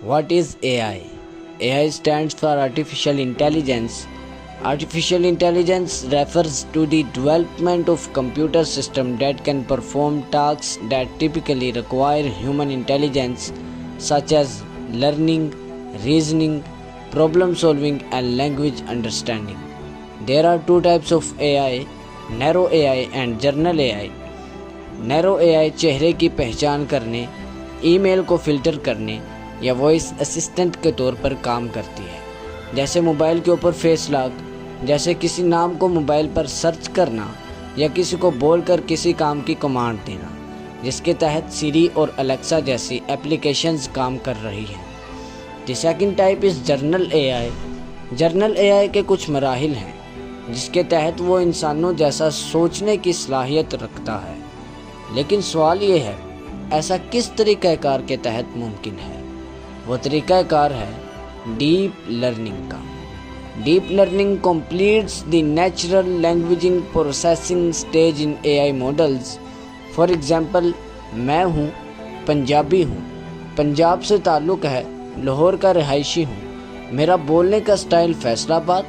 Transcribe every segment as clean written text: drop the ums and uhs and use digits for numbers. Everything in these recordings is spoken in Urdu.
What is AI? AI stands for Artificial Intelligence. Artificial intelligence refers to the development of computer systems that can perform tasks that typically require human intelligence, such as learning, reasoning, problem solving, and language understanding. There are two types of AI, narrow AI and general AI. نیرو اے آئی چہرے کی پہچان کرنے، ای میل کو فلٹر کرنے یا وائس اسسٹنٹ کے طور پر کام کرتی ہے، جیسے موبائل کے اوپر فیس لاک، جیسے کسی نام کو موبائل پر سرچ کرنا یا کسی کو بول کر کسی کام کی کمانڈ دینا، جس کے تحت سیری اور الیکسا جیسی اپلیکیشنز کام کر رہی ہیں۔ The second type is general A I. General A I کے کچھ مراحل ہیں جس کے تحت وہ انسانوں جیسا سوچنے کی صلاحیت رکھتا ہے، لیکن سوال یہ ہے ایسا کس طریقہ کار کے تحت ممکن ہے؟ وہ طریقہ کار ہے ڈیپ لرننگ کا۔ Deep learning completes the natural languaging processing stage in A I models. For example, میں پنجابی ہوں، پنجاب سے تعلق ہے، لاہور کا رہائشی ہوں، میرا بولنے کا سٹائل فیصل آباد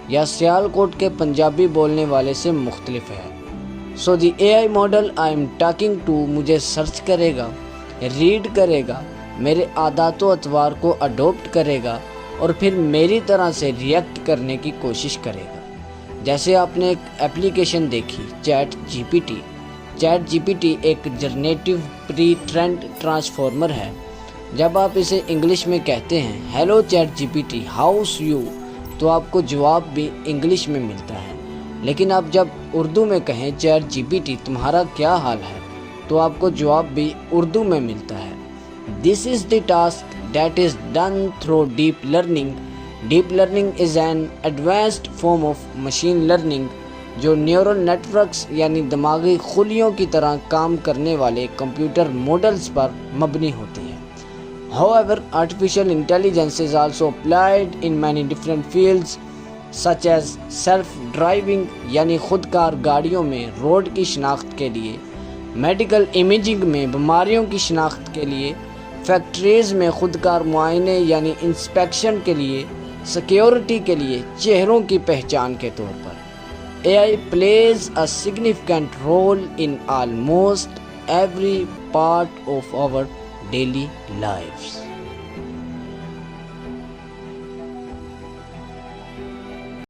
یا سیالکوٹ کے پنجابی بولنے والے سے مختلف ہے۔ So the A I model I am talking to مجھے سرچ کرے گا، ریڈ کرے گا، میرے عادات و اطوار کو اڈاپٹ کرے گا اور پھر میری طرح سے ریئیکٹ کرنے کی کوشش کرے گا۔ جیسے آپ نے ایک اپلیکیشن دیکھی chat G P T. Chat G P T ایک جنریٹو پری ٹرینڈ ٹرانسفارمر ہے۔ جب آپ اسے انگلش میں کہتے ہیں hello chat G P T how's you, تو آپ کو جواب بھی انگلش میں ملتا ہے، لیکن آپ جب اردو میں کہیں چیٹ جی پی ٹی تمہارا کیا حال ہے، تو آپ کو جواب بھی اردو میں ملتا ہے۔ This is the task that is done through deep learning. Deep learning is an advanced form of machine learning جو نیورل نیٹ ورکس یعنی دماغی خلیوں کی طرح کام کرنے والے کمپیوٹر ماڈلز پر مبنی ہوتی ہے۔ However, artificial intelligence is also applied in many different fields such as self-driving یعنی خودکار گاڑیوں میں روڈ کی شناخت کے لیے، میڈیکل امیجنگ میں بیماریوں کی شناخت کے لیے، فیکٹریز میں خودکار معائنے یعنی انسپیکشن کے لیے، سیکیورٹی کے لیے، چہروں کی پہچان کے طور پر۔ اے آئی plays a significant role in almost every part of our daily lives.